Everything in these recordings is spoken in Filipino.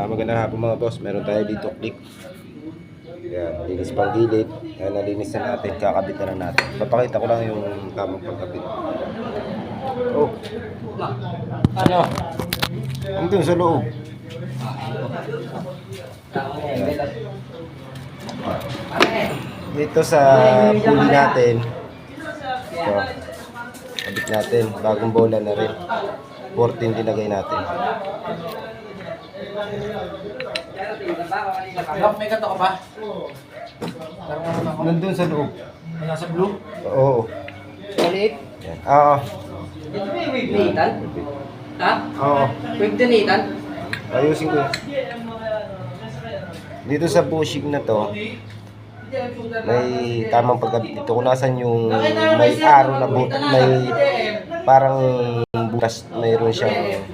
Magandang hapon mga boss. Meron tayo dito click. Yan, linis pang gilid. Yan, nalinis na natin. Kakabit na natin. Papakita ko lang yung tamang pagkabit. Oh. Ano? Andun sa loob. Yan. Dito sa pulley natin. Ito. Kabit natin. Bagong bola na rin. 14 dinagay natin. May kanto ka ba? Nandun sa loob. Nasa blue? Oo. Ulit? Yan. Oo. Ito ba yung wave ni Ethan? Ha? Oo. Wave din ni Ethan? Ayusin ko. Dito sa bushing na to, may tamang pagkabit dito. Kung nasan yung may araw na may parang bukas, mayroon siyang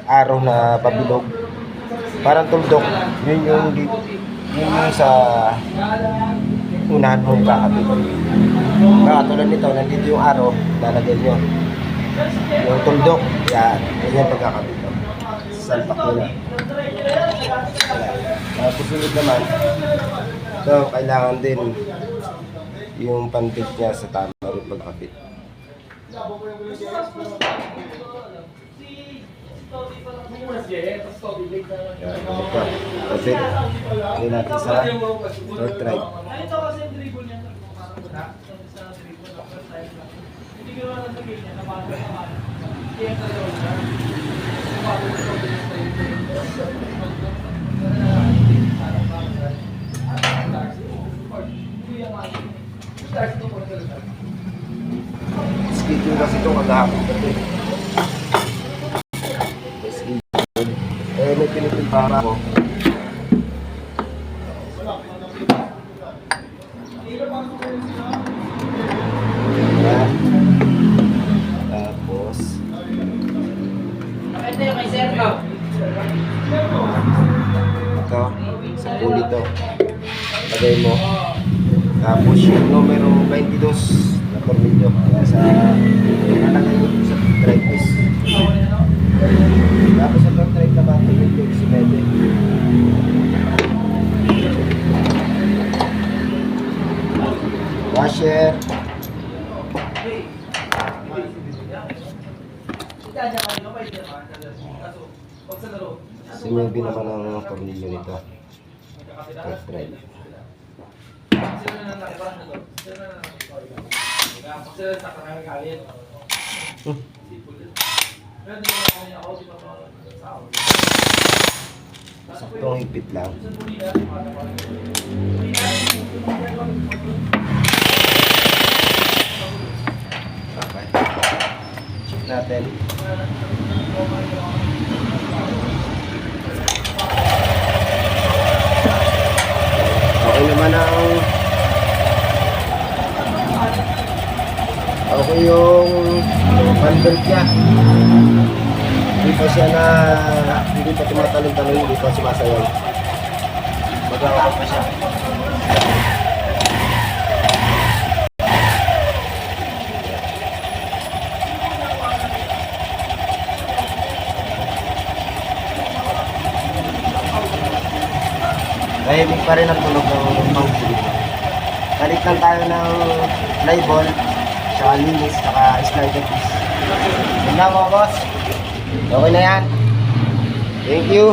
araw na pabilog. Parang tuldok. Yun yung sa unahan mong kakabit. Katulad nito, nandito yung araw, lalagay nyo. Yung tuldok, yan. Yan yung pagkakabit. Salpak nyo na. Susunod naman, so kailangan din yung pantig niya sa tama rin pagkabit. Yan, kasi hindi natin sa third try. Schedule kasi ito kagahapon kasi. May pinipil para ako. Yan. Tapos Ito yung kay Sir ka. ito, sa pulley to. Lagay mo. Tapos yung numero 22 na tornilyo. Sa nalagay mo sa drive piece. Tapos sa drive na battery yung si Mede. Washer. Sinubi naman ang tornilyo nito. Third drive. Saktong higpit lang. Okay. Check natin. Okay naman okay yung handle niya. Hindi pa tumatalon-talon, hindi pa sumasayaw. Magawa pa siya. Tahimik pa rin ang tunog ng pangkulit. Balik lang tayo ng fly ball, saka linis, saka slider piece. Yun lang mga boss. Okay na yan. Thank you.